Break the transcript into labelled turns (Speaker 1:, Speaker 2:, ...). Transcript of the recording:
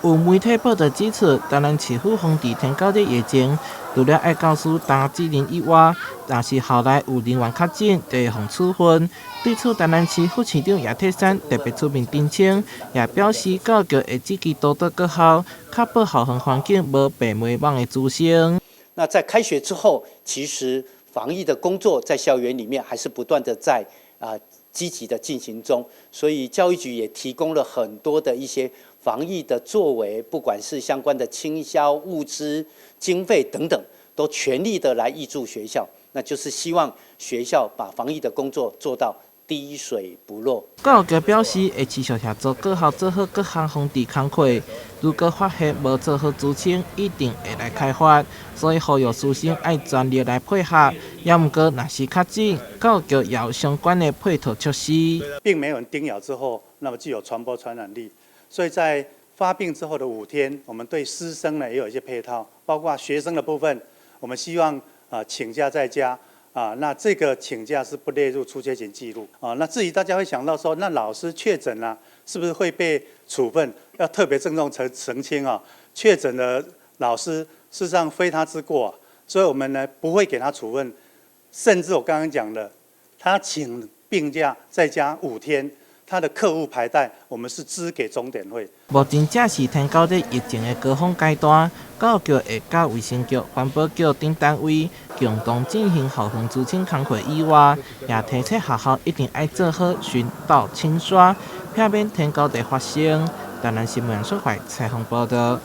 Speaker 1: 有媒体报道指出，台南市府防治天狗日疫情，除了爱教师打指令以外，若是后来有人员确诊，就会互处分。对此，台南市副市长叶铁山特别出面澄清，也表示教育会积极督导各校，确保校园环境无被媒网的滋生。
Speaker 2: 那在开学之后，其实防疫的工作在校园里面还是不断的在积极的进行中，所以教育局也提供了很多的一些防疫的作为，不管是相关的倾销物资、经费等等，都全力的来挹注学校，那就是希望学校把防疫的工作做到滴水不漏。
Speaker 1: 教育局表示，会持续协助各校做好各项防治工作，如果发现无做好执行，一定会来开罚。所以呼吁师生爱全力来配合。也毋过，若是确诊，教育局也有相关的配套措施。
Speaker 3: 并没有人叮咬之后，那么具有传播传染力，所以在发病之后的5天，我们对师生呢也有一些配套，包括学生的部分，我们希望请假在家。那这个请假是不列入出缺勤记录那至于大家会想到说，那老师确诊了，是不是会被处分？要特别郑重澄清确诊的老师事实上非他之过所以我们呢不会给他处分，甚至我刚刚讲的，他请病假在家5天。他的课务排带，我们是支给钟点会。
Speaker 1: 目前正是天狗日疫情的高峰阶段，教育局会甲卫生局、环保局等单位共同进行校园资清工作以外，也提醒学校一定要做好巡倒清刷，避免天狗日发生。台南新闻所采采访报道。